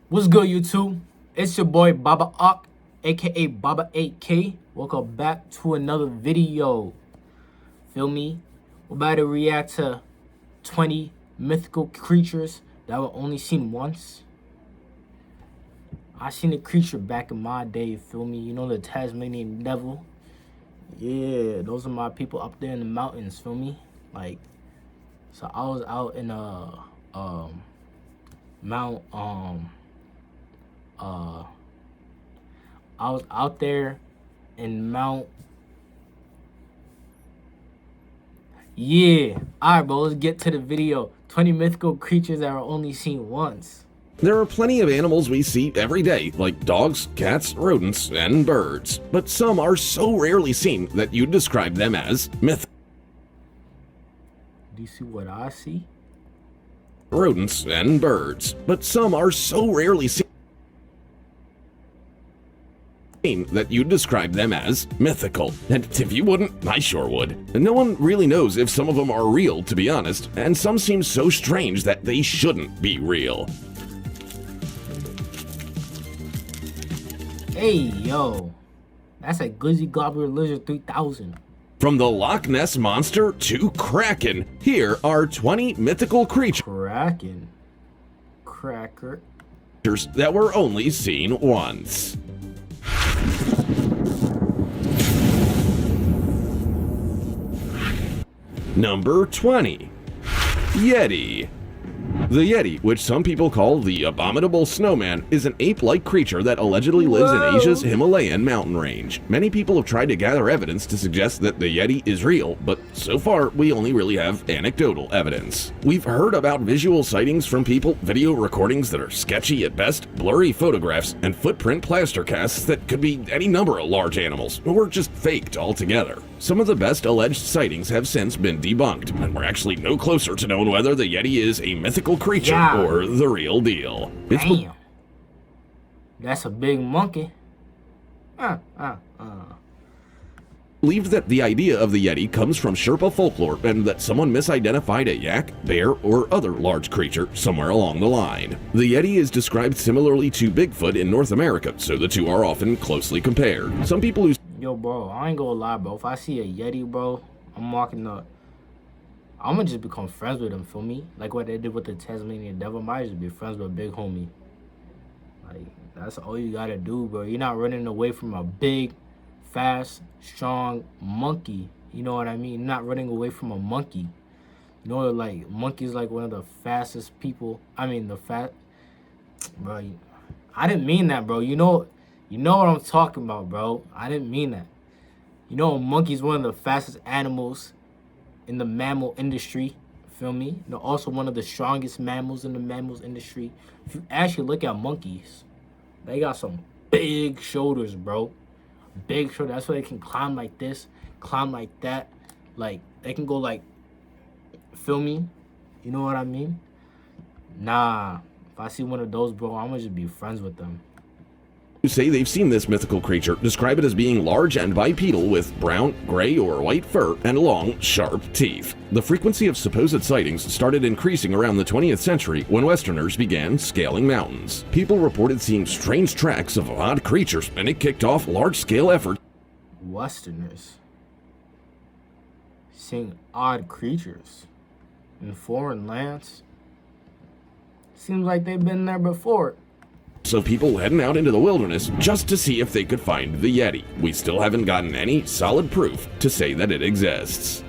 What's good, YouTube? It's your boy Baba Ak, aka Baba 8K. Welcome back to another video. Feel me? We're about to react to 20 mythical creatures that were only seen once. I seen a creature back in my day, feel me? You know, the Tasmanian devil. Yeah, those are my people up there in the mountains, feel me? Like, so I was out in Mount I was out there in Mount. Yeah. Alright, bro, let's get to the video. 20 mythical creatures that are only seen once. There are plenty of animals we see every day, like dogs, cats, rodents, and birds. But some are so rarely seen that you'd describe them as mythical. Do you see what I see? Rodents and birds. But some are so rarely seen that you'd describe them as mythical. And if you wouldn't, I sure would. And no one really knows if some of them are real, to be honest, and some seem so strange that they shouldn't be real. Hey, yo. That's a Glizzy Gobbler Lizard 3000. From the Loch Ness Monster to Kraken, here are 20 mythical creatures Kraken. Cracker. that were only seen once. Number 20. Yeti. The Yeti, which some people call the Abominable Snowman, is an ape-like creature that allegedly lives in Asia's Himalayan mountain range. Many people have tried to gather evidence to suggest that the Yeti is real, but so far we only really have anecdotal evidence. We've heard about visual sightings from people, video recordings that are sketchy at best, blurry photographs, and footprint plaster casts that could be any number of large animals, or just faked altogether. Some of the best alleged sightings have since been debunked, and we're actually no closer to knowing whether the Yeti is a mythical creature or the real deal. Damn. That's a big monkey. Believed that the idea of the Yeti comes from Sherpa folklore and that someone misidentified a yak, bear, or other large creature somewhere along the line. The Yeti is described similarly to Bigfoot in North America, so the two are often closely compared. Some people who Yo, bro, I ain't gonna lie, bro. If I see a Yeti, bro, I'm gonna just become friends with him, feel me? Like what they did with the Tasmanian devil, I might just be friends with a big homie. Like, that's all you gotta do, bro. You're not running away from a big, fast, strong monkey. You know what I mean? You're not running away from a monkey. You know, like, monkey's like one of the fastest people. I mean, bro, I didn't mean that, bro. You know what I'm talking about, bro. I didn't mean that. You know, a monkey's one of the fastest animals in the mammal industry. Feel me? You know, also one of the strongest mammals in the mammals industry. If you actually look at monkeys, they got some big shoulders, bro. Big shoulders. That's why they can climb like this, climb like that. Like, they can go like, feel me? You know what I mean? Nah. If I see one of those, bro, I'm gonna just be friends with them. who say they've seen this mythical creature describe it as being large and bipedal with brown, gray, or white fur and long, sharp teeth. The frequency of supposed sightings started increasing around the 20th century when Westerners began scaling mountains. People reported seeing strange tracks of odd creatures, and it kicked off large-scale efforts. Westerners seeing odd creatures in foreign lands. Seems like they've been there before. So people heading out into the wilderness just to see if they could find the Yeti. We still haven't gotten any solid proof to say that it exists.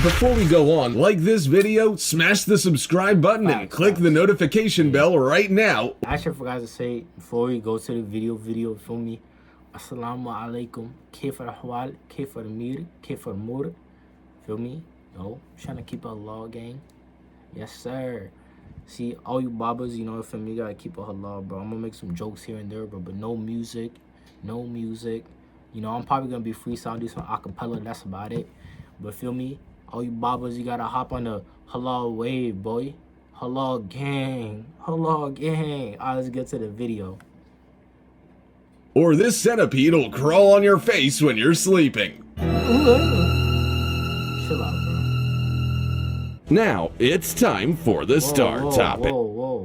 Before we go on, like this video, smash the subscribe button and click the notification bell right now. I actually forgot to say before we go to the video, feel me? Assalamu alaikum, kayf al-ahwal, kayf al-mir, kayf al-mur. Feel me? Yo, trying to keep a law, gang. Yes, sir. See, all you babas, you know, feel me, you gotta keep a halal, bro. I'm gonna make some jokes here and there, bro, but no music. You know, I'm probably gonna be freestyle, do some acapella, that's about it. But feel me? All you babas, you gotta hop on the halal wave, boy. Halal gang. Halal gang. Alright, let's get to the video. Or this centipede will crawl on your face when you're sleeping. Chill out, bro. Now, it's time for the star topic. Whoa.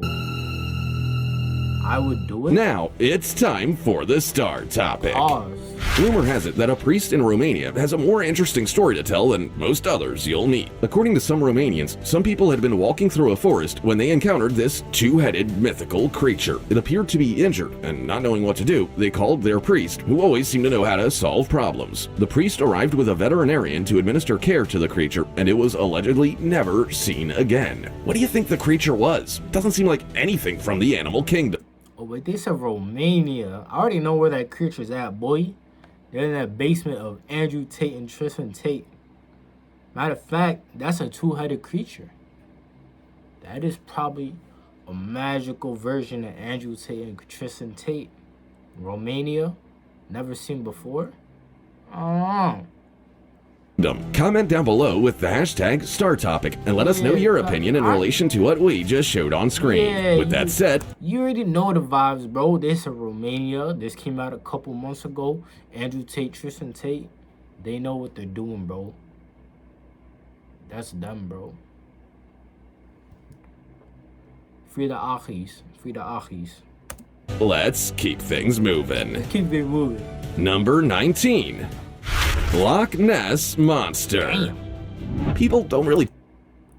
I would do it. Now, it's time for the star topic. Pause. Rumor has it that a priest in Romania has a more interesting story to tell than most others you'll meet. According to some Romanians, some people had been walking through a forest when they encountered this two-headed mythical creature. It appeared to be injured, and not knowing what to do, they called their priest, who always seemed to know how to solve problems. The priest arrived with a veterinarian to administer care to the creature, and it was allegedly never seen again. What do you think the creature was? Doesn't seem like anything from the animal kingdom. Oh, wait, they said Romania. I already know where that creature's at, boy. They're in that basement of Andrew Tate and Tristan Tate. Matter of fact, that's a two-headed creature. That is probably a magical version of Andrew Tate and Tristan Tate. Romania, never seen before. Oh. Comment down below with the hashtag StarTopic and let us know your opinion in relation to what we just showed on screen. With that said, you already know the vibes, bro. This is Romania. This came out a couple months ago. Andrew Tate, Tristan Tate, they know what they're doing, bro. That's them, bro. Free the Achis. Free the Achis. let's keep things moving. Keep it moving. Number 19. Loch Ness Monster. Damn. People don't really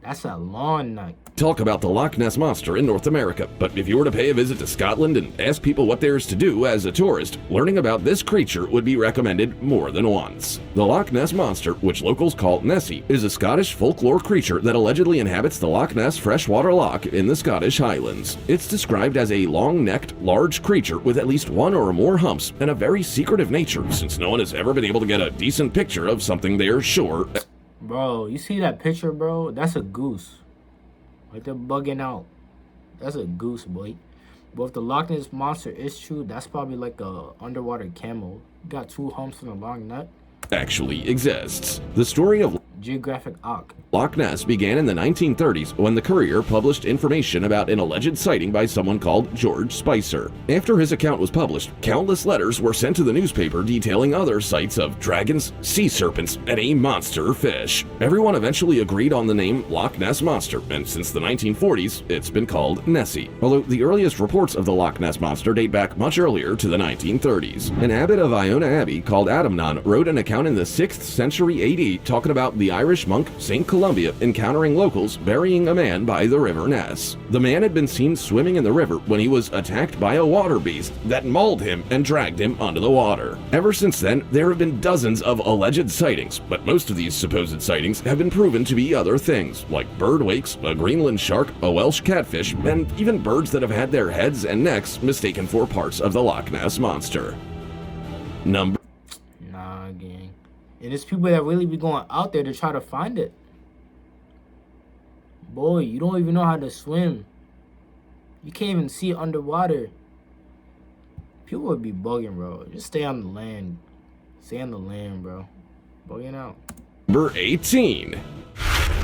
That's a long night. talk about the Loch Ness Monster in North America, but if you were to pay a visit to Scotland and ask people what there's to do as a tourist, learning about this creature would be recommended more than once. The Loch Ness Monster, which locals call Nessie, is a Scottish folklore creature that allegedly inhabits the Loch Ness freshwater loch in the Scottish Highlands. It's described as a long-necked, large creature with at least one or more humps and a very secretive nature, since no one has ever been able to get a decent picture of something they're sure. Bro, you see that picture, bro? That's a goose. Like they're bugging out. That's a goose, boy. But if the Loch Ness Monster is true, that's probably like a underwater camel. Got two humps and a long neck. Actually exists. The story of Geographic Arc. Loch Ness began in the 1930s when the Courier published information about an alleged sighting by someone called George Spicer. After his account was published, countless letters were sent to the newspaper detailing other sights of dragons, sea serpents, and a monster fish. Everyone eventually agreed on the name Loch Ness Monster, and since the 1940s, it's been called Nessie. Although the earliest reports of the Loch Ness Monster date back much earlier to the 1930s. An abbot of Iona Abbey called Adamnan wrote an account in the 6th century AD talking about the Irish monk St. Columbia encountering locals burying a man by the river Ness. The man had been seen swimming in the river when he was attacked by a water beast that mauled him and dragged him under the water. Ever since then, there have been dozens of alleged sightings, but most of these supposed sightings have been proven to be other things, like bird wakes, a Greenland shark, a Welsh catfish, and even birds that have had their heads and necks mistaken for parts of the Loch Ness Monster. Number Nah, gang. And there's people that really be going out there to try to find it. Boy, you don't even know how to swim. You can't even see it underwater. People would be bugging, bro. Just stay on the land. Stay on the land, bro. Bugging out. Number 18.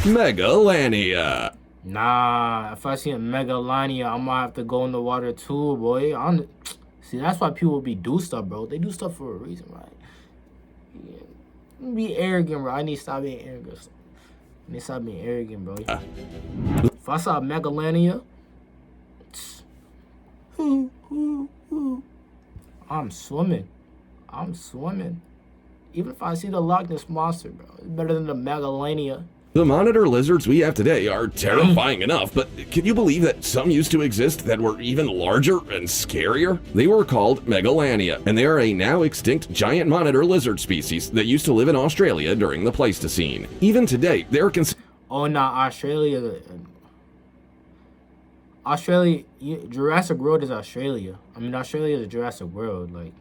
Megalania. Nah, if I see a Megalania, I'm gonna have to go in the water too, boy. See, that's why people be do stuff, bro. They do stuff for a reason, right? Yeah. Be arrogant, bro. I need to stop being arrogant. I need to stop being arrogant, bro. If I saw Megalania, I'm swimming. I'm swimming. Even if I see the Loch Ness Monster, bro, it's better than the Megalania. The monitor lizards we have today are terrifying enough, but can you believe that some used to exist that were even larger and scarier? They were called Megalania, and they are a now extinct giant monitor lizard species that used to live in Australia during the Pleistocene. Even today, they're Oh, nah, Australia, Jurassic World is Australia. I mean, Australia is Jurassic World. Like,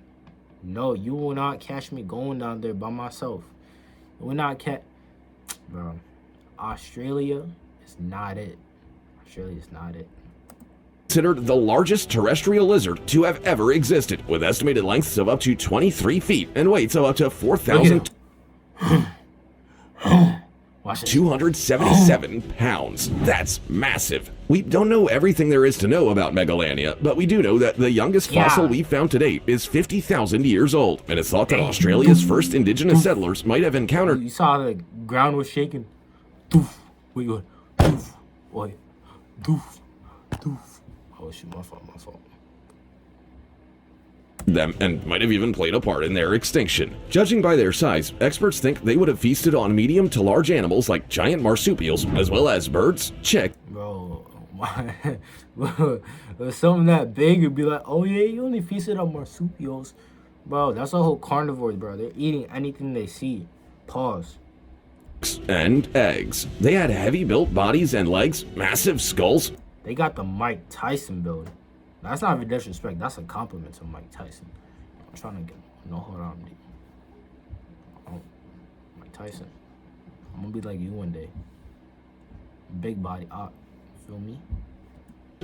no, you will not catch me going down there by myself. You will not catch, bro. Australia is not it. Australia is not it. considered the largest terrestrial lizard to have ever existed, with estimated lengths of up to 23 feet and weights of up to 4,277 pounds. That's massive. We don't know everything there is to know about Megalania, but we do know that the youngest fossil we've found to date is 50,000 years old, and it's thought that Australia's first indigenous settlers might have encountered. You saw the ground was shaking. Doof. We go. Doof. Boy. Doof. Doof. Oh shit, my fault. them and might have even played a part in their extinction. Judging by their size, experts think they would have feasted on medium to large animals like giant marsupials, as well as birds, chicks. Bro, if something that big, you'd be like, oh yeah, you only feasted on marsupials. Bro, that's a whole carnivore, bro. They're eating anything they see. Pause. And eggs. They had heavy built bodies and legs, massive skulls. They got the Mike Tyson build. That's not even disrespect. That's a compliment to Mike Tyson. I'm trying to get... No, hold on, dude. Oh, Mike Tyson. I'm gonna be like you one day. Big body. Feel me?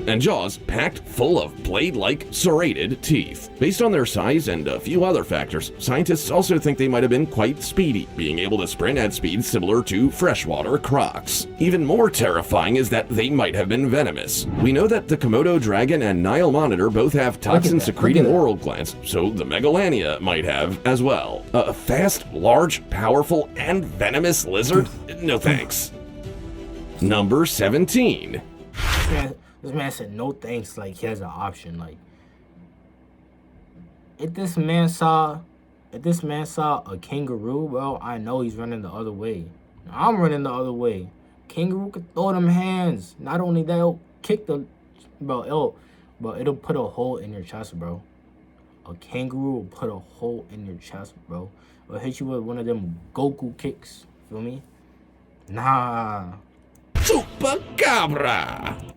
And jaws packed full of blade-like serrated teeth. Based on their size and a few other factors, scientists also think they might have been quite speedy, being able to sprint at speeds similar to freshwater crocs. Even more terrifying is that they might have been venomous. We know that the Komodo dragon and Nile monitor both have toxin-secreting oral glands, so the Megalania might have as well. A fast, large, powerful, and venomous lizard? No thanks. Number 17. This man said no thanks, like he has an option. Like, if this man saw a kangaroo, well, I know he's running the other way. I'm running the other way. Kangaroo could throw them hands. Not only that, it'll kick the, bro, it'll put a hole in your chest, bro. A kangaroo will put a hole in your chest, bro. It'll hit you with one of them Goku kicks. Feel me? Nah. Chupacabra.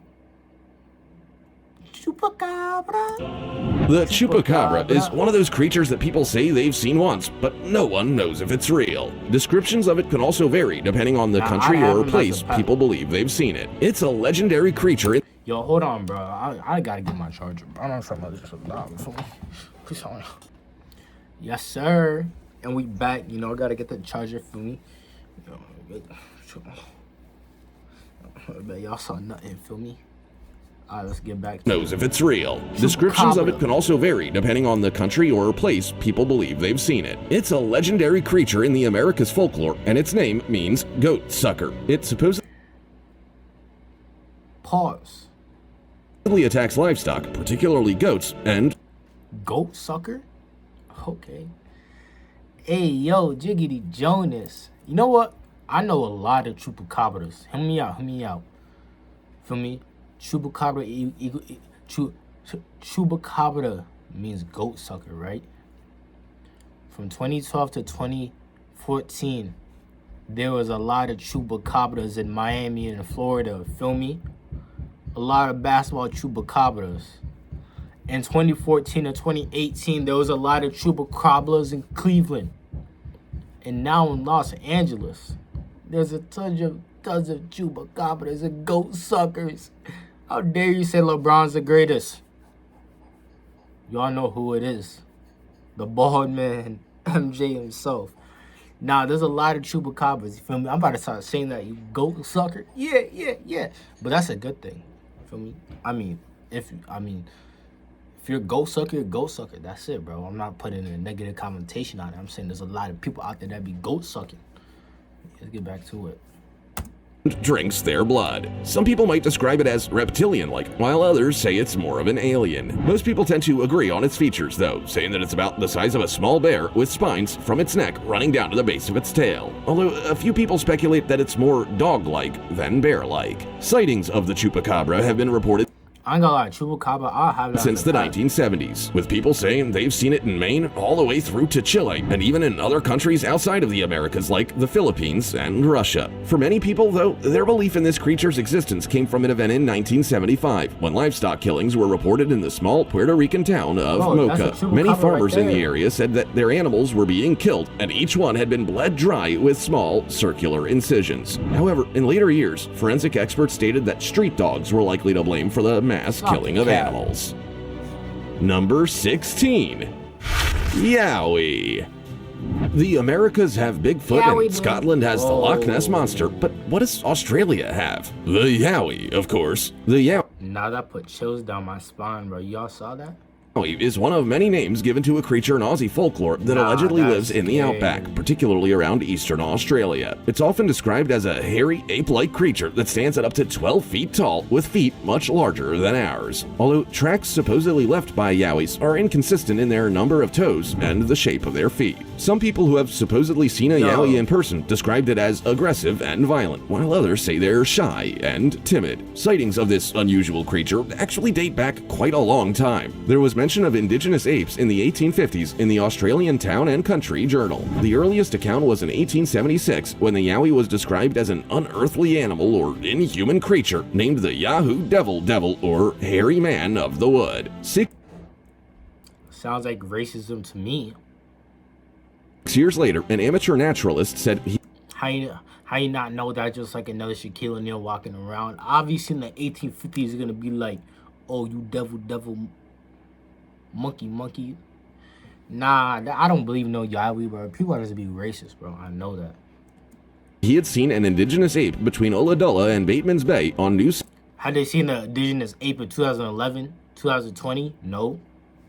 Chupacabra. The chupacabra is one of those creatures that people say they've seen once, but no one knows if it's real. Descriptions of it can also vary depending on the country or place people believe they've seen it. It's a legendary creature. Yo, hold on, bro. I gotta get my charger, bro. I don't know if I'm Please hold on. Yes, sir. And we back. You know, I gotta get the charger for me. Y'all saw nothing, feel me? Alright, let's get back to knows if it's real. Descriptions of it can also vary depending on the country or place people believe they've seen it. It's a legendary creature in the Americas folklore, and its name means goat sucker. It supposedly attacks livestock, particularly goats, and goat sucker? Okay. Hey, yo, Jiggity Jonas. You know what? I know a lot of chupacabras. Hear me out. Feel me? Chupacabra, chupacabra means goat sucker, right? From 2012 to 2014, there was a lot of chupacabras in Miami and Florida. Feel me? A lot of basketball chupacabras. In 2014 to 2018, there was a lot of chupacabras in Cleveland. And now in Los Angeles, there's a tons of chupacabras and goat suckers. How dare you say LeBron's the greatest? Y'all know who it is. The bald man, MJ himself. Nah, there's a lot of chupacabras, you feel me? I'm about to start saying that, you goat sucker. Yeah. But that's a good thing, you feel me? If you're a goat sucker, you're a goat sucker. That's it, bro. I'm not putting a negative connotation on it. I'm saying there's a lot of people out there that be goat sucking. Let's get back to it. Drinks their blood. Some people might describe it as reptilian-like, while others say it's more of an alien. Most people tend to agree on its features, though, saying that it's about the size of a small bear with spines from its neck running down to the base of its tail. Although a few people speculate that it's more dog-like than bear-like. Sightings of the chupacabra have been reported I ain't gonna lie, chupacabra, I'll have that since the 1970s, with people saying they've seen it in Maine all the way through to Chile, and even in other countries outside of the Americas like the Philippines and Russia. For many people, though, their belief in this creature's existence came from an event in 1975, when livestock killings were reported in the small Puerto Rican town of MONTAUK. Many farmers in the area said that their animals were being killed, and each one had been bled dry with small, circular incisions. However, in later years, forensic experts stated that street dogs were likely to blame for the mass killing of animals. Number 16. Yowie. The Americas have Bigfoot and Scotland has the Loch Ness Monster, but what does Australia have? The Yowie, of course. The Yowie. Now that put chills down my spine, bro. Y'all saw that? Yowie is one of many names given to a creature in Aussie folklore that allegedly lives in the outback, particularly around eastern Australia. It's often described as a hairy, ape-like creature that stands at up to 12 feet tall, with feet much larger than ours. Although tracks supposedly left by Yowies are inconsistent in their number of toes and the shape of their feet. Some people who have supposedly seen a Yowie in person described it as aggressive and violent, while others say they're shy and timid. Sightings of this unusual creature actually date back quite a long time. There was mention of indigenous apes in the 1850s in the Australian Town and Country Journal. The earliest account was in 1876, when the Yowie was described as an unearthly animal or inhuman creature named the Yahoo Devil or Hairy Man of the Wood. Sounds like racism to me. 6 years later, an amateur naturalist said How you not know that just like another Shaquille O'Neal walking around? Obviously in the 1850s it's gonna be like, oh, you devil, monkey. Nah, I don't believe no Yowie, bro. People are just be racist, bro. I know that. He had seen an indigenous ape between Ulladulla and Bateman's Bay on New. Had they seen the indigenous ape in 2011, 2020? No.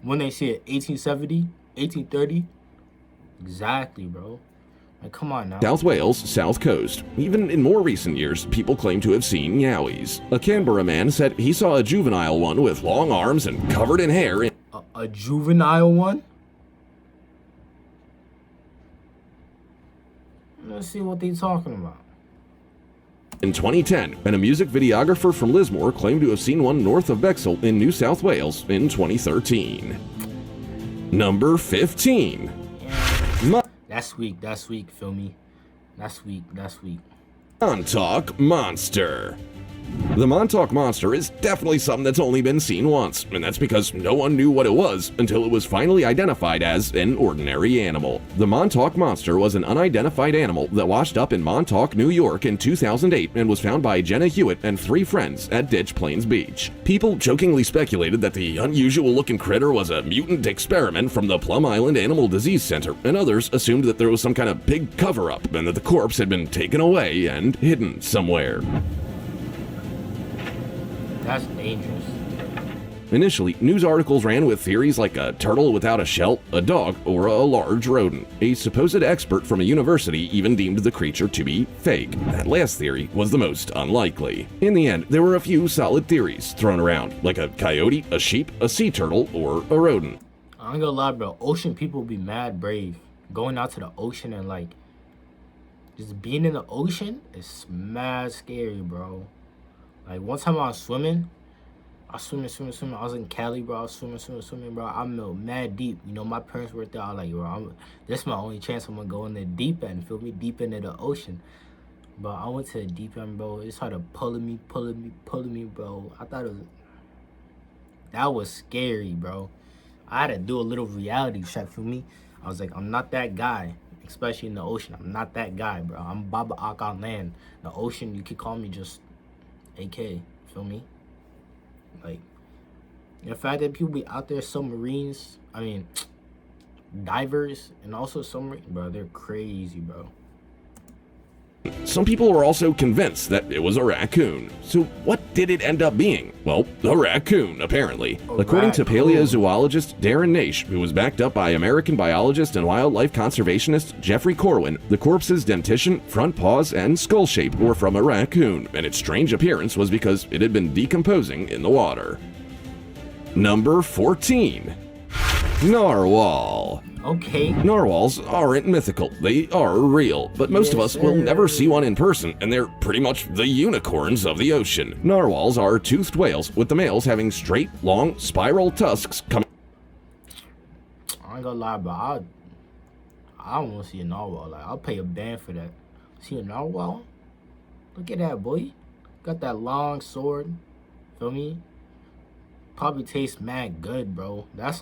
When they see it, 1870, 1830? Exactly, bro. Like, come on now. South Wales, South Coast. Even in more recent years, people claim to have seen Yowies. A Canberra man said he saw a juvenile one with long arms and covered in hair. A juvenile one? Let's see what they talking about. In 2010, and a music videographer from Lismore claimed to have seen one north of Bexhill in New South Wales in 2013. Number 15. That's weak, feel me? That's weak. MONTAUK Monster. The MONTAUK monster is definitely something that's only been seen once, and that's because no one knew what it was until it was finally identified as an ordinary animal. The MONTAUK monster was an unidentified animal that washed up in Montauk, New York in 2008 and was found by Jenna Hewitt and 3 friends at Ditch Plains Beach. People jokingly speculated that the unusual-looking critter was a mutant experiment from the Plum Island Animal Disease Center, and others assumed that there was some kind of big cover-up and that the corpse had been taken away and hidden somewhere. That's dangerous. Initially, news articles ran with theories like a turtle without a shell, a dog, or a large rodent. A supposed expert from a university even deemed the creature to be fake. That last theory was the most unlikely. In the end, there were a few solid theories thrown around, like a coyote, a sheep, a sea turtle, or a rodent. I ain't gonna lie, bro. Ocean people be mad brave. Going out to the ocean and like just being in the ocean is mad scary, bro. Like, one time I was swimming. I was swimming. I was in Cali, bro. I was swimming, bro. I'm mad deep. You know, my parents were there. I was like, bro, this is my only chance I'm going to go in the deep end. Feel me? Deep into the ocean. But I went to the deep end, bro. It started pulling me, bro. I thought that was scary, bro. I had to do a little reality check, feel me? I was like, I'm not that guy. Especially in the ocean. I'm not that guy, bro. I'm Baba Ak on land. The ocean, you could call me just AK, feel me? Like, the fact that people be out there, submarines, divers, and also submarines, bro, they're crazy, bro. Some people were also convinced that it was a raccoon. So what did it end up being? Well, a raccoon, apparently. According to paleozoologist Darren Naish, who was backed up by American biologist and wildlife conservationist Jeffrey Corwin, the corpse's dentition, front paws, and skull shape were from a raccoon, and its strange appearance was because it had been decomposing in the water. Number 14. Narwhal. Okay. Narwhals aren't mythical, they are real, but most of us will never see one in person, and they're pretty much the unicorns of the ocean. Narwhals are toothed whales, with the males having straight, long, spiral tusks coming. I ain't gonna lie, bro. I don't want to see a narwhal. Like, I'll pay a band for that. See a narwhal? Look at that, boy. Got that long sword. Feel me? Probably tastes mad good, bro. That's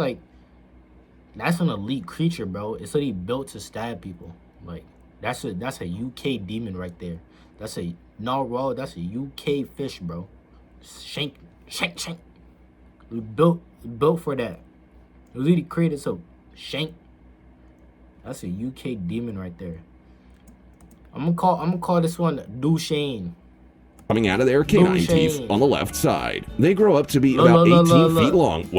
an elite creature, bro. It's literally built to stab people. Like, that's a UK demon right there. That's a narwhal. That's a UK fish, bro. Shank. It was built for that. It was literally created so shank. That's a UK demon right there. I'm gonna call this one Duchesne. Coming out of their canine teeth on the left side. They grow up to be about 18 feet long.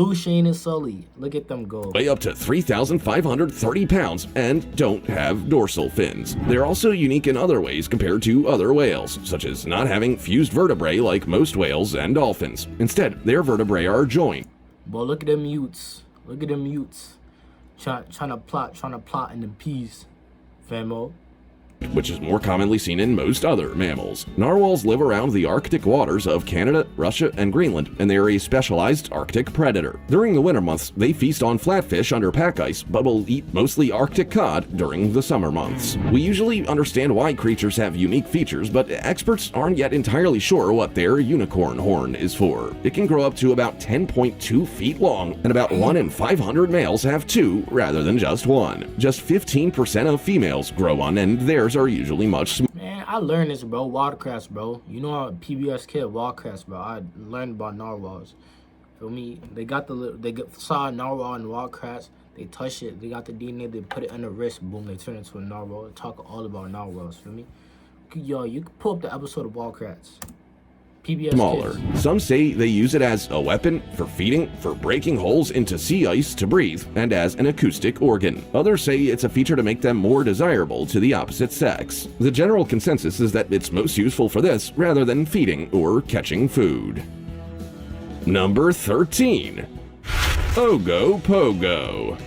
Blue, Shane, and Sully. Look at them go. Weigh up to 3,530 pounds and don't have dorsal fins. They're also unique in other ways compared to other whales, such as not having fused vertebrae like most whales and dolphins. Instead, their vertebrae are joined. Boy, look at them mutes. Look at them mutes. Trying to plot in the peas, famo. Which is more commonly seen in most other mammals. Narwhals live around the Arctic waters of Canada, Russia, and Greenland, and they are a specialized Arctic predator. During the winter months, they feast on flatfish under pack ice, but will eat mostly Arctic cod during the summer months. We usually understand why creatures have unique features, but experts aren't yet entirely sure what their unicorn horn is for. It can grow up to about 10.2 feet long, and about 1 in 500 males have 2 rather than just 1. Just 15% of females grow one, and theirs are usually much smaller. Man, I learned this, bro. Watercress, bro. You know how PBS kid watercress, bro. I learned about narwhals. Feel me? They saw a narwhal in watercress. They touched it. They got the DNA. They put it on the wrist. Boom. They turn it into a narwhal. They talk all about narwhals. Feel me? Yo, you can pull up the episode of watercress. PBS Smaller. kids. Some say they use it as a weapon, for feeding, for breaking holes into sea ice to breathe, and as an acoustic organ. Others say it's a feature to make them more desirable to the opposite sex. The general consensus is that it's most useful for this rather than feeding or catching food. Number 13. Ogopogo.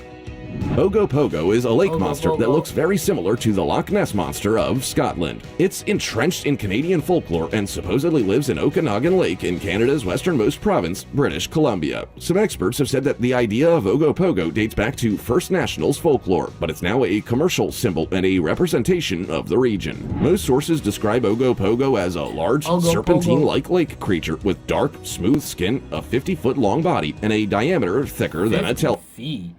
Ogopogo is a lake monster that looks very similar to the Loch Ness Monster of Scotland. It's entrenched in Canadian folklore and supposedly lives in Okanagan Lake in Canada's westernmost province, British Columbia. Some experts have said that the idea of Ogopogo dates back to First Nationals folklore, but it's now a commercial symbol and a representation of the region. Most sources describe Ogopogo as a large, serpentine-like lake creature with dark, smooth skin, a 50-foot-long body, and a diameter thicker than a telephone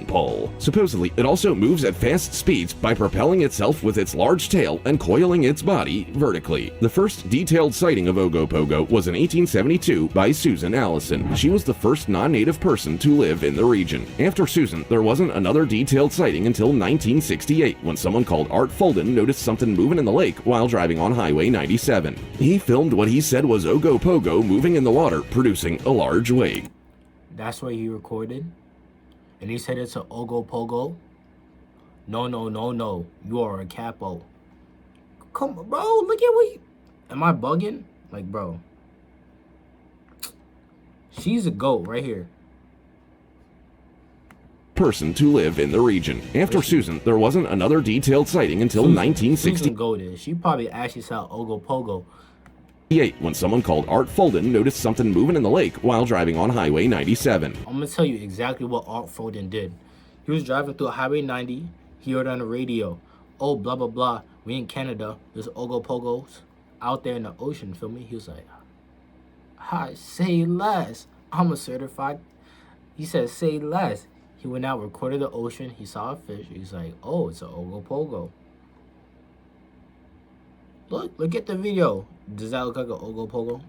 pole. Supposedly, it also moves at fast speeds by propelling itself with its large tail and coiling its body vertically. The first detailed sighting of Ogopogo was in 1872 by Susan Allison. She was the first non-native person to live in the region. After Susan, there wasn't another detailed sighting until 1968, when someone called Art Fulden noticed something moving in the lake while driving on Highway 97. He filmed what he said was Ogopogo moving in the water, producing a large wake. That's what he recorded? And he said it's an Ogopogo? No. You are a capo. Come on, bro. Look at what you... Am I bugging? Like, bro. She's a goat right here. Person to live in the region. After Susan, there wasn't another detailed sighting until 1960. Susan goated. She probably actually saw Ogopogo. When someone called Art Fulden noticed something moving in the lake while driving on Highway 97. I'm gonna tell you exactly what Art Fulden did. He was driving through Highway 90. He heard on the radio, oh, blah, blah, blah. We in Canada. There's Ogopogos out there in the ocean. Feel me? He was like, hi, say less. I'm a certified. He said, say less. He went out, recorded the ocean. He saw a fish. He's like, oh, it's an Ogopogo. Look at the video. Does that look like an Ogopogo?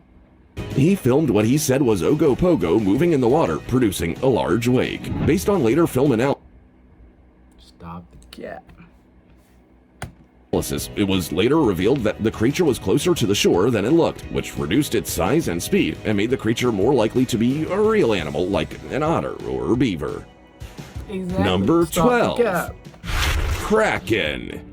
He filmed what he said was Ogopogo moving in the water, producing a large wake. Based on later film analysis, Stop the cat. it was later revealed that the creature was closer to the shore than it looked, which reduced its size and speed and made the creature more likely to be a real animal like an otter or beaver. Exactly. Number Stop 12. Kraken.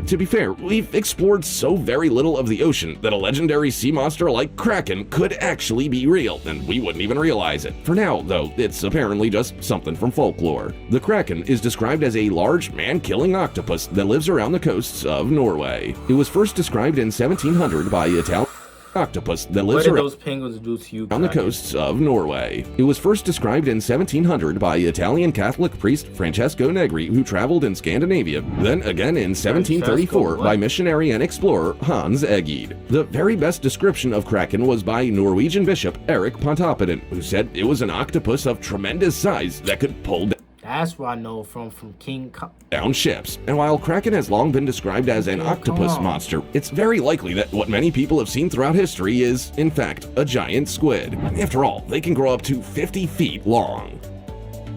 To be fair, we've explored so very little of the ocean that a legendary sea monster like Kraken could actually be real, and we wouldn't even realize it. For now, though, it's apparently just something from folklore. The Kraken is described as a large, man-killing octopus that lives around the coasts of Norway. It was first described in 1700 by Italian octopus that lives around those penguins do to you, on the coasts of Norway. It was first described in 1700 by Italian Catholic priest Francesco Negri, who traveled in Scandinavia, then again in 1734 by missionary and explorer Hans Egede. The very best description of Kraken was by Norwegian bishop Erik Pontoppidan, who said it was an octopus of tremendous size that could pull down. That's what I know from King down ships. And while Kraken has long been described as an octopus monster, it's very likely that what many people have seen throughout history is, in fact, a giant squid. After all, they can grow up to 50 feet long.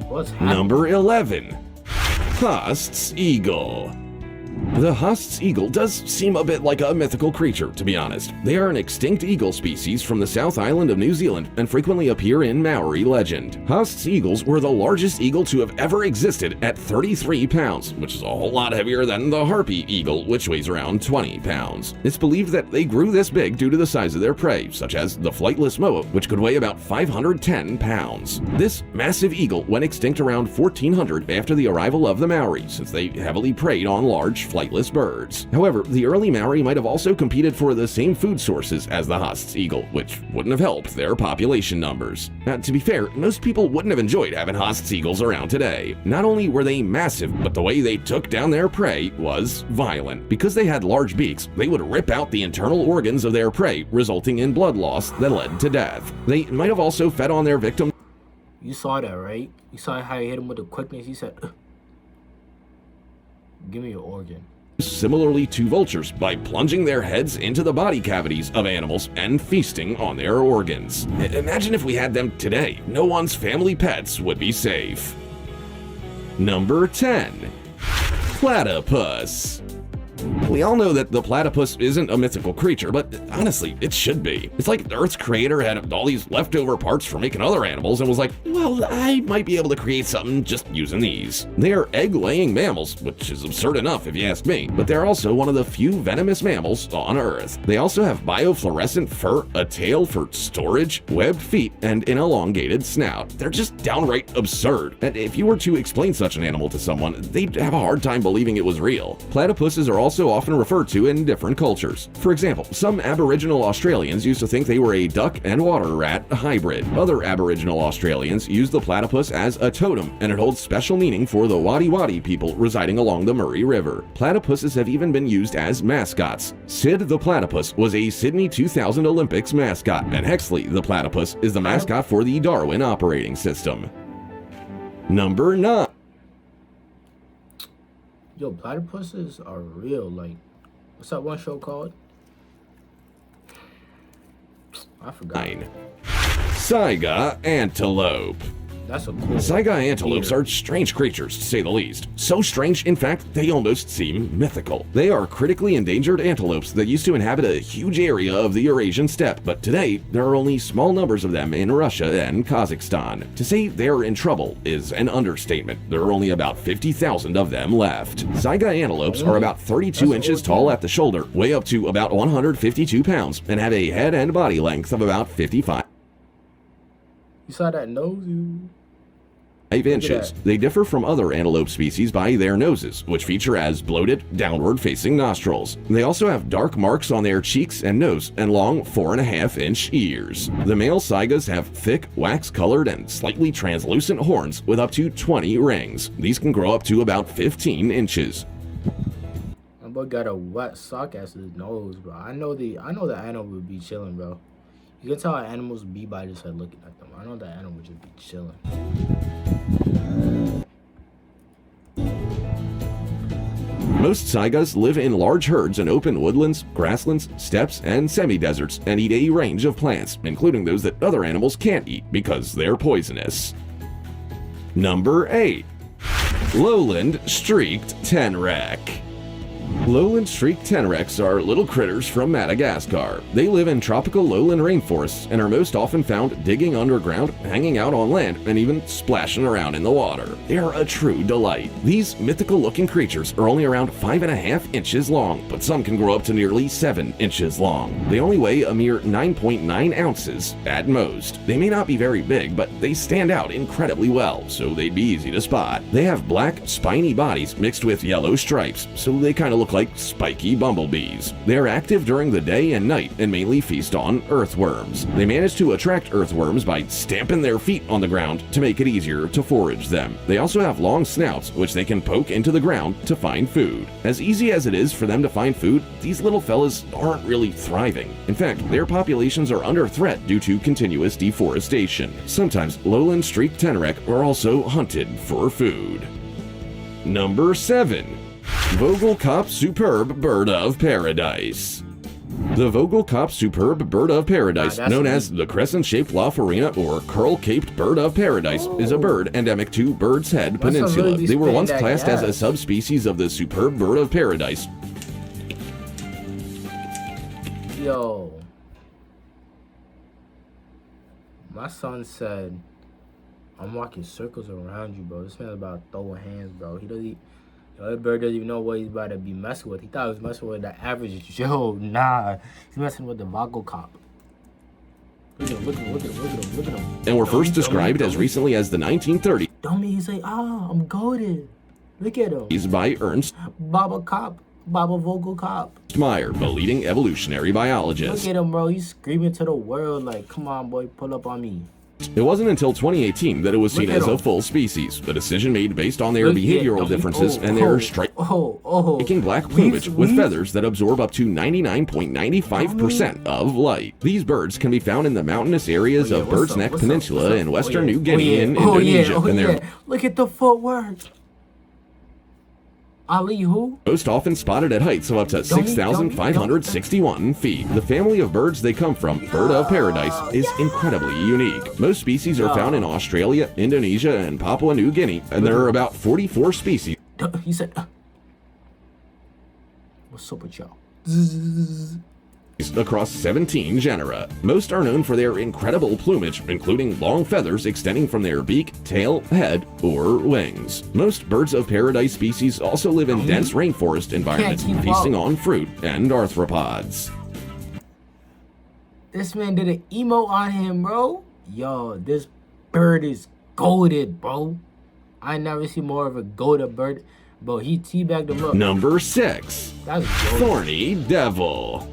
What's happening? Number 11. Host's Eagle. The Haast's eagle does seem a bit like a mythical creature, to be honest. They are an extinct eagle species from the South Island of New Zealand and frequently appear in Maori legend. Haast's eagles were the largest eagle to have ever existed at 33 pounds, which is a whole lot heavier than the harpy eagle, which weighs around 20 pounds. It's believed that they grew this big due to the size of their prey, such as the flightless moa, which could weigh about 510 pounds. This massive eagle went extinct around 1400 after the arrival of the Maori, since they heavily preyed on large flightless birds. However, the early Maori might have also competed for the same food sources as the Haast's eagle, which wouldn't have helped their population numbers. Now, to be fair, most people wouldn't have enjoyed having Haast's eagles around today. Not only were they massive, but the way they took down their prey was violent. Because they had large beaks, they would rip out the internal organs of their prey, resulting in blood loss that led to death. They might have also fed on their victims. You saw that, right? You saw how he hit him with the quickness. He said, give me your organ. Similarly to vultures, by plunging their heads into the body cavities of animals and feasting on their organs. Imagine if we had them today. No one's family pets would be safe. Number 10. Platypus. We all know that the platypus isn't a mythical creature, but honestly, it should be. It's like Earth's creator had all these leftover parts for making other animals and was like, well, I might be able to create something just using these. They are egg-laying mammals, which is absurd enough if you ask me, but they're also one of the few venomous mammals on Earth. They also have biofluorescent fur, a tail for storage, webbed feet, and an elongated snout. They're just downright absurd. And if you were to explain such an animal to someone, they'd have a hard time believing it was real. Platypuses are also often referred to in different cultures. For example, some Aboriginal Australians used to think they were a duck and water rat hybrid. Other Aboriginal Australians use the platypus as a totem, and it holds special meaning for the Wadi Wadi people residing along the Murray River. Platypuses have even been used as mascots. Sid the platypus was a Sydney 2000 Olympics mascot, and Hexley the platypus is the mascot for the Darwin operating system. Number 9. Yo, platypuses are real. Like, what's that one show called? I forgot. Saiga antelope. That's a cool. Saiga antelopes are strange creatures, to say the least. So strange, in fact, they almost seem mythical. They are critically endangered antelopes that used to inhabit a huge area of the Eurasian steppe, but today there are only small numbers of them in Russia and Kazakhstan. To say they're in trouble is an understatement. There are only about 50,000 of them left. Saiga antelopes are about 32 inches tall at the shoulder, weigh up to about 152 pounds, and have a head and body length of about 55. You saw that nose? 5 inches. They differ from other antelope species by their noses, which feature as bloated, downward-facing nostrils. They also have dark marks on their cheeks and nose, and long 4.5-inch ears. The male saigas have thick, wax-colored, and slightly translucent horns with up to 20 rings. These can grow up to about 15 inches. My boy got a wet sock as his nose, bro. I know the animal would be chilling, bro. You can tell how animals be by just like looking at them. I know that animal would just be chilling. Most saigas live in large herds in open woodlands, grasslands, steppes, and semi-deserts, and eat a range of plants, including those that other animals can't eat because they're poisonous. Number 8. Lowland streaked tenrec. Lowland streaked tenrecs are little critters from Madagascar. They live in tropical lowland rainforests and are most often found digging underground, hanging out on land, and even splashing around in the water. They are a true delight. These mythical-looking creatures are only around 5.5 inches long, but some can grow up to nearly 7 inches long. They only weigh a mere 9.9 ounces at most. They may not be very big, but they stand out incredibly well, so they'd be easy to spot. They have black, spiny bodies mixed with yellow stripes, so they kind of look like spiky bumblebees. They are active during the day and night and mainly feast on earthworms. They manage to attract earthworms by stamping their feet on the ground to make it easier to forage them. They also have long snouts which they can poke into the ground to find food. As easy as it is for them to find food, these little fellas aren't really thriving. In fact, their populations are under threat due to continuous deforestation. Sometimes lowland streaked tenrec are also hunted for food. Number 7. Vogelkop superb bird of paradise. The Vogelkopf superb bird of paradise, Nah, that's known me. as the crescent-shaped La Farina or curl-caped bird of paradise, is a bird endemic to Bird's Head What's up, Peninsula. really They were spitting once that classed as a gas? subspecies of the superb bird of paradise. Yo. My son said, I'm walking circles around you, bro. This man's about to throw hands, bro. He doesn't. Yo, that bird doesn't even know what he's about to be messing with. He thought he was messing with the average. Yo, nah. He's messing with the Vogelkopf. Look at him, look at him, look at him, look at him, look at him. And were Dummy, first described dummy, as dummy. recently as the 1930s Dummy, he's like, I'm goaded. Look at him. by Ernst Baba Vogelkopf. Meyer, a leading evolutionary Look biologist. at him, bro. He's screaming to the world like, come on, boy, pull up on me. It wasn't until 2018 that it was seen Look at as a him. full species, a decision made based on their Look, yeah, behavioral dummy. differences and Oh, their oh, striking black plumage with feathers that absorb up to 99.95% of light. These birds can be found in the mountainous areas of Bird's Neck Peninsula in western New Guinea and Indonesia, and they're Look at the footwork. Ali who? most often spotted at heights of up to 6,561 feet. The family of birds they come from, bird of paradise, is incredibly unique. Most species are found in Australia, Indonesia, and Papua New Guinea, and there are about 44 species He said, what's up with y'all? Zzz. across 17 genera. Most are known for their incredible plumage, including long feathers extending from their beak, tail, head, or wings. Most birds of paradise species also live in dense rainforest environments, keep feasting up. on fruit and arthropods. This man did an emo on him, bro. Yo, this bird is goated, bro. I never see more of a goated bird. Bro, he teabagged him up. Number 6. That's goated. Thorny Devil.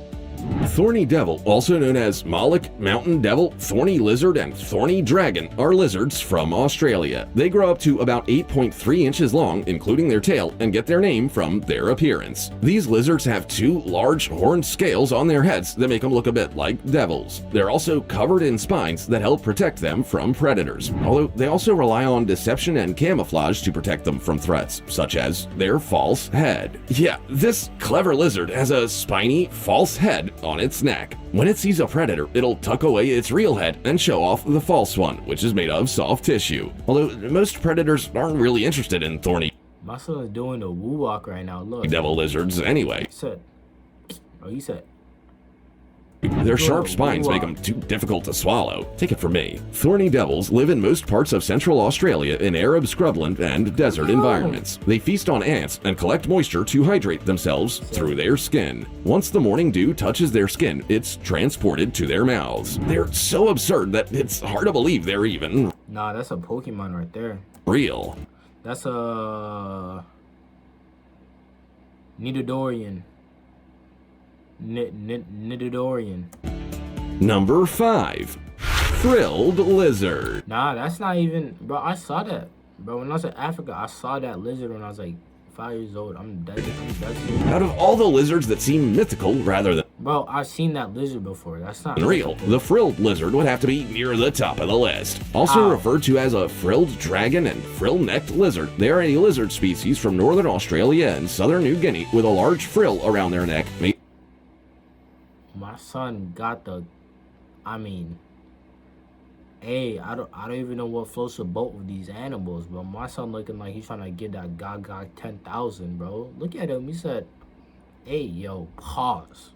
Thorny Devil, also known as Moloch, Mountain Devil, Thorny Lizard, and Thorny Dragon, are lizards from Australia. They grow up to about 8.3 inches long, including their tail, and get their name from their appearance. These lizards have 2 large horned scales on their heads that make them look a bit like devils. They're also covered in spines that help protect them from predators, although they also rely on deception and camouflage to protect them from threats, such as their false head. Yeah, this clever lizard has a spiny, false head on its neck. When it sees a predator, it'll tuck away its real head and show off the false one, which is made of soft tissue. Although most predators aren't really interested in thorny My son is doing the woo walk right now. Look. devil lizards anyway. He said, oh, he said, Their sharp spines make them too difficult to swallow. Take it from me. Thorny devils live in most parts of central Australia in Arab scrubland and desert environments. They feast on ants and collect moisture to hydrate themselves through their skin. Once the morning dew touches their skin, it's transported to their mouths. They're so absurd that it's hard to believe they're even nah, that's a Pokemon right there. real. That's a Nidodorian. Nidodorian. Number 5. Frilled lizard. Nah, that's not even, bro. I saw that, bro. When I was in Africa, I saw that lizard when I was like 5 years old. I'm dead. Out of all the lizards that seem mythical rather than Bro, I've seen that lizard before. That's not real, the frilled lizard would have to be near the top of the list. Also referred to as a frilled dragon and frill-necked lizard, they are a lizard species from northern Australia and southern New Guinea with a large frill around their neck. My son got the, I mean, hey, I don't even know what floats the boat with these animals, bro. My son looking like he's trying to get that Gaga 10,000, bro. Look at him. He said, hey, yo, pause.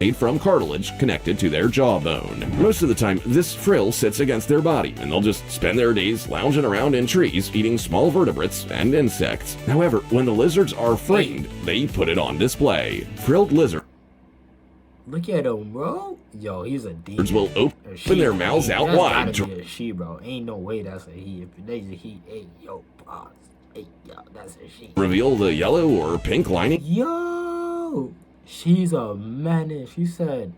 Made from cartilage connected to their jawbone. Most of the time, this frill sits against their body, and they'll just spend their days lounging around in trees, eating small vertebrates and insects. However, when the lizards are frightened, they put it on display. Frilled lizards Look at him, bro. Yo, he's a demon. will open their mouths out That's wide gotta be a she, bro. Ain't no way that's a he. If there's a he, hey, yo, pause. Hey, yo, that's a she. reveal the yellow or pink lining Yo, she's a menace. She said,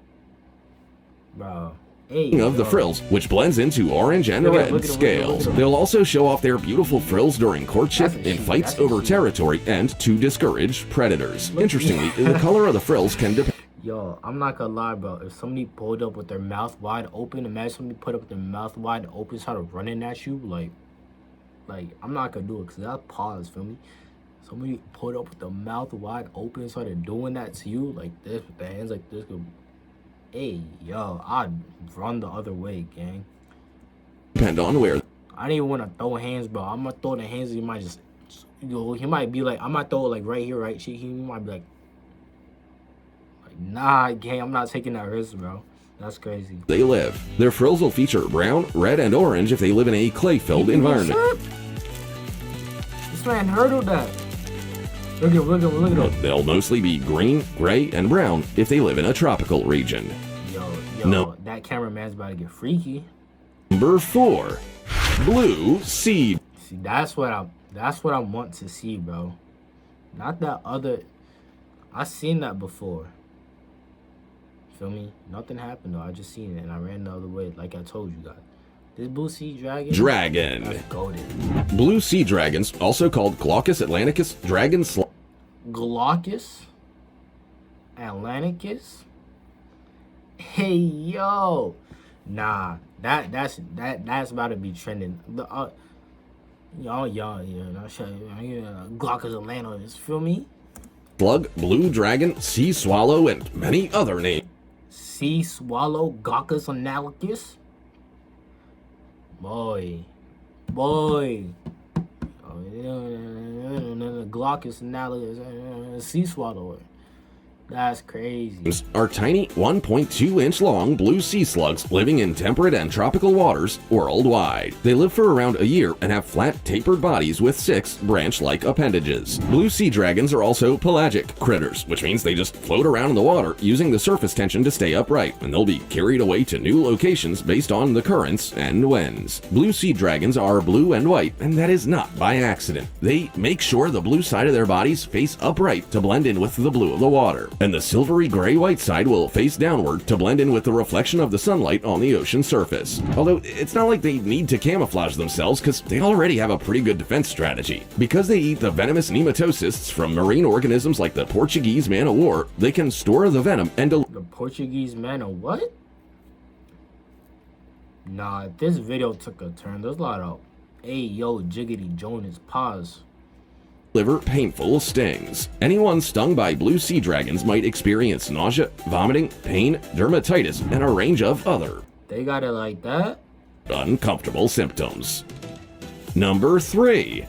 bro. Hey, of the frills, which blends into orange and Look at red him, look at him, scales. look at him. They'll also show off their beautiful frills during courtship, That's a in she, fights that's a over she. territory, and to discourage predators. Look- Interestingly, the color of the frills can depend Yo, I'm not gonna lie, bro. If somebody pulled up with their mouth wide open, imagine somebody put up with their mouth wide open, started running at you, like I'm not gonna do it, cause that's pause, feel me? Somebody pulled up with the mouth wide open, started doing that to you like this with the hands like this. Hey, yo, I'd run the other way, gang. Depend on where. I didn't even want to throw hands, bro. I'm gonna throw the hands. He might just, he might be like, I might throw it like right here, right cheek. He might be like, nah, gang, I'm not taking that risk, bro. That's crazy. They live. Their frills will feature brown, red, and orange if they live in a clay-filled environment. This man hurdled that. Look at him. They'll mostly be green, gray, and brown if they live in a tropical region. Yo, no. That cameraman's about to get freaky. Number 4, blue sea. See, that's what I want to see, bro. Not that other. I seen that before. Feel me? Nothing happened though. I just seen it and I ran the other way, like I told you guys. This blue sea dragon. That's golden. Blue sea dragons, also called Glaucus atlanticus dragon Glaucus Atlanticus. Hey yo, nah, that's about to be trending. The Glaucus Atlanticus. Feel me? slug, blue dragon, sea swallow, and many other names. Sea swallow, Glaucus Atlanticus. Boy. Glaucus Atlanticus, sea swallower. That's crazy. Are tiny 1.2-inch long blue sea slugs living in temperate and tropical waters worldwide. They live for around a year and have flat, tapered bodies with 6 branch-like appendages. Blue sea dragons are also pelagic critters, which means they just float around in the water using the surface tension to stay upright, and they'll be carried away to new locations based on the currents and winds. Blue sea dragons are blue and white, and that is not by accident. They make sure the blue side of their bodies face upright to blend in with the blue of the water, and the silvery gray-white side will face downward to blend in with the reflection of the sunlight on the ocean surface. Although, it's not like they need to camouflage themselves because they already have a pretty good defense strategy. Because they eat the venomous nematocysts from marine organisms like the Portuguese man o' war, they can store the venom and The Portuguese man o' what? Nah, this video took a turn. There's a lot of, hey, yo, Jiggity Jonas, pause. deliver painful stings. Anyone stung by blue sea dragons might experience nausea, vomiting, pain, dermatitis, and a range of other They got it like that? uncomfortable symptoms. Number 3,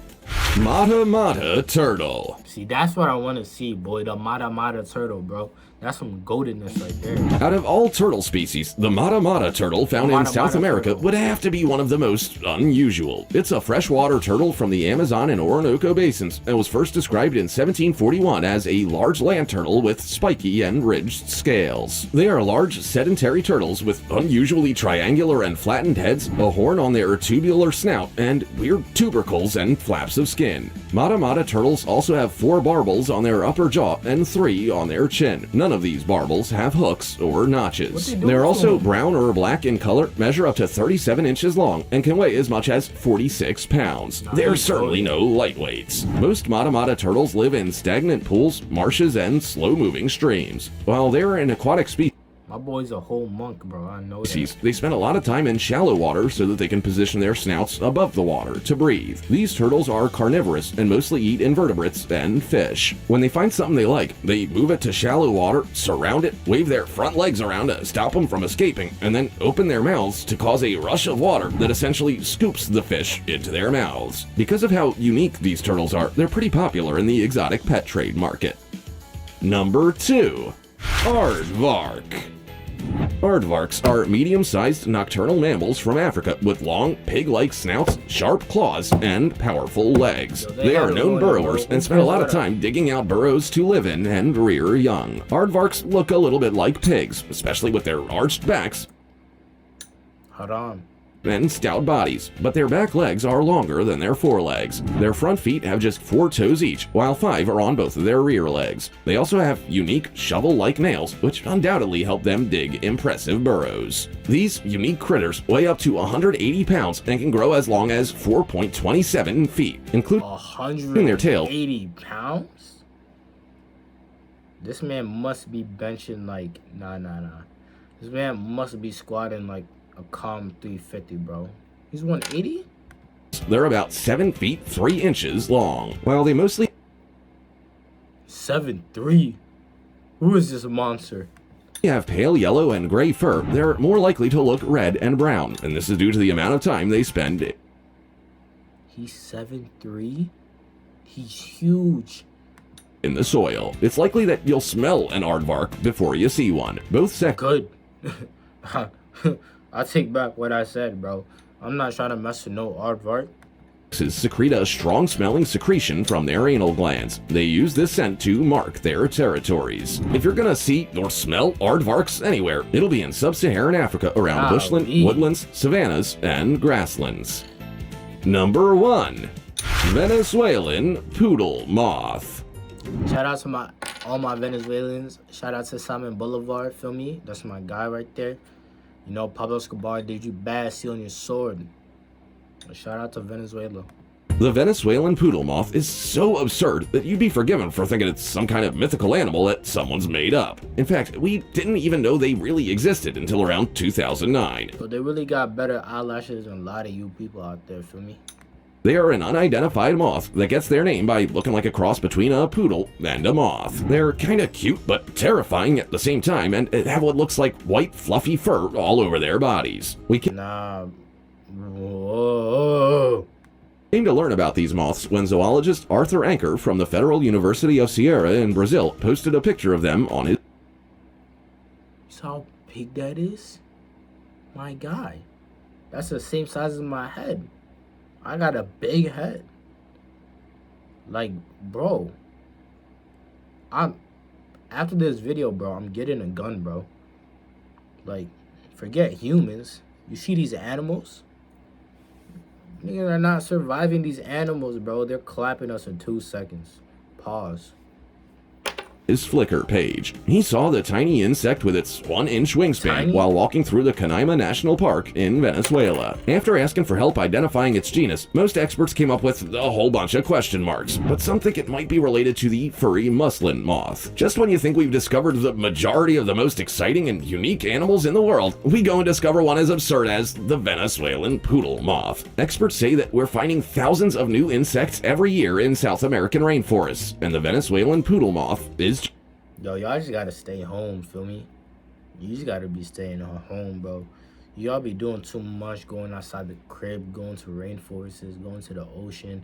Mata turtle. See, that's what I want to see, boy. The Mata turtle, bro. That's some goatedness right there. Out of all turtle species, the Mata turtle found in South America turtle would have to be one of the most unusual. It's a freshwater turtle from the Amazon and Orinoco basins and was first described in 1741 as a large land turtle with spiky and ridged scales. They are large sedentary turtles with unusually triangular and flattened heads, a horn on their tubular snout, and weird tubercles and flaps of skin. Mata turtles also have 4 barbels on their upper jaw and 3 on their chin. None of these barbels have hooks or notches. They're also brown or black in color, measure up to 37 inches long, and can weigh as much as 46 pounds. They're certainly no lightweights. Most Mata turtles live in stagnant pools, marshes, and slow-moving streams. While they're an aquatic species, My boy's a whole monk, bro. I know that. they spend a lot of time in shallow water so that they can position their snouts above the water to breathe. These turtles are carnivorous and mostly eat invertebrates and fish. When they find something they like, they move it to shallow water, surround it, wave their front legs around to stop them from escaping, and then open their mouths to cause a rush of water that essentially scoops the fish into their mouths. Because of how unique these turtles are, they're pretty popular in the exotic pet trade market. Number 2, Aardvark. Aardvarks are medium-sized nocturnal mammals from Africa with long, pig-like snouts, sharp claws, and powerful legs. They are known burrowers and spend a lot of time digging out burrows to live in and rear young. Aardvarks look a little bit like pigs, especially with their arched backs Hold on. and stout bodies, but their back legs are longer than their forelegs. Their front feet have just 4 toes each, while 5 are on both of their rear legs. They also have unique shovel-like nails, which undoubtedly help them dig impressive burrows. These unique critters weigh up to 180 pounds and can grow as long as 4.27 feet, including their tail. 180 pounds? This man must be benching like, nah. This man must be squatting like a calm 350, bro. He's 180? They're about 7 feet 3 inches long. While they mostly 7'3". Who is this monster? They have pale yellow and gray fur. They're more likely to look red and brown, and this is due to the amount of time they spend. He's 7'3". He's huge. In the soil. It's likely that you'll smell an aardvark before you see one. Both Good. I take back what I said, bro. I'm not trying to mess with no aardvark. sexes secrete a strong-smelling secretion from their anal glands. They use this scent to mark their territories. If you're gonna see or smell aardvarks anywhere, it'll be in sub-Saharan Africa around bushland, woodlands, savannas, and grasslands. Number 1. Venezuelan Poodle Moth. Shout out to all my Venezuelans. Shout out to Simon Boulevard, feel me? That's my guy right there. You know, Pablo Escobar did you bad, stealing your sword. Shout out to Venezuela. The Venezuelan poodle moth is so absurd that you'd be forgiven for thinking it's some kind of mythical animal that someone's made up. In fact, we didn't even know they really existed until around 2009. So they really got better eyelashes than a lot of you people out there, feel me? They are an unidentified moth that gets their name by looking like a cross between a poodle and a moth. They're kinda cute but terrifying at the same time and have what looks like white fluffy fur all over their bodies. We came to learn about these moths when zoologist Arthur Anker from the Federal University of Ceará in Brazil posted a picture of them on his... See how big that is? My guy. That's the same size as my head. I got a big head. Like, bro. After this video, bro, I'm getting a gun, bro. Like, forget humans. You see these animals? Niggas are not surviving these animals, bro. They're clapping us in 2 seconds. Pause. His Flickr page. He saw the tiny insect with its 1-inch wingspan while walking through the Canaima National Park in Venezuela. After asking for help identifying its genus, most experts came up with a whole bunch of question marks, but some think it might be related to the furry muslin moth. Just when you think we've discovered the majority of the most exciting and unique animals in the world, we go and discover one as absurd as the Venezuelan poodle moth. Experts say that we're finding thousands of new insects every year in South American rainforests, and the Venezuelan poodle moth is... Yo, y'all just gotta stay home, feel me? You just gotta be staying home, bro. Y'all be doing too much, going outside the crib, going to rainforests, going to the ocean,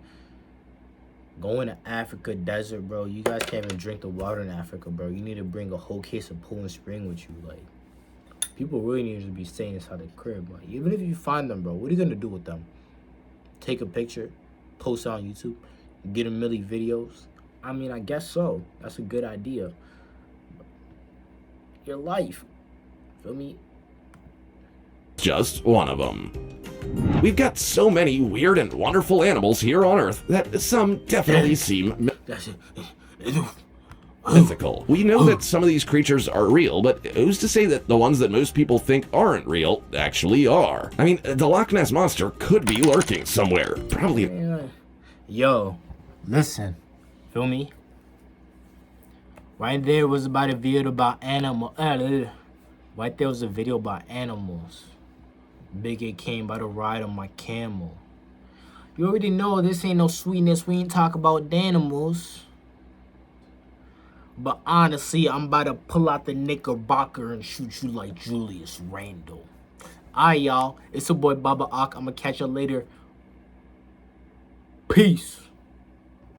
going to Africa desert, bro. You guys can't even drink the water in Africa, bro. You need to bring a whole case of Pool and Spring with you. Like, people really need to be staying inside the crib. Like, even if you find them, bro, what are you gonna do with them? Take a picture, post it on YouTube, get a million videos? I mean, I guess so. That's a good idea. Your life, feel me? Just one of them. We've got so many weird and wonderful animals here on Earth that some definitely seem mythical. We know that some of these creatures are real, but who's to say that the ones that most people think aren't real actually are? I mean, the Loch Ness Monster could be lurking somewhere. Probably. Yo, listen, feel me? Right there was about a video about animals. Right there was a video about animals. Biggie came by to ride on my camel. You already know this ain't no sweetness. We ain't talk about animals. But honestly, I'm about to pull out the Knickerbocker and shoot you like Julius Randle. Alright, y'all. It's your boy Baba Ak. I'm gonna catch you later. Peace.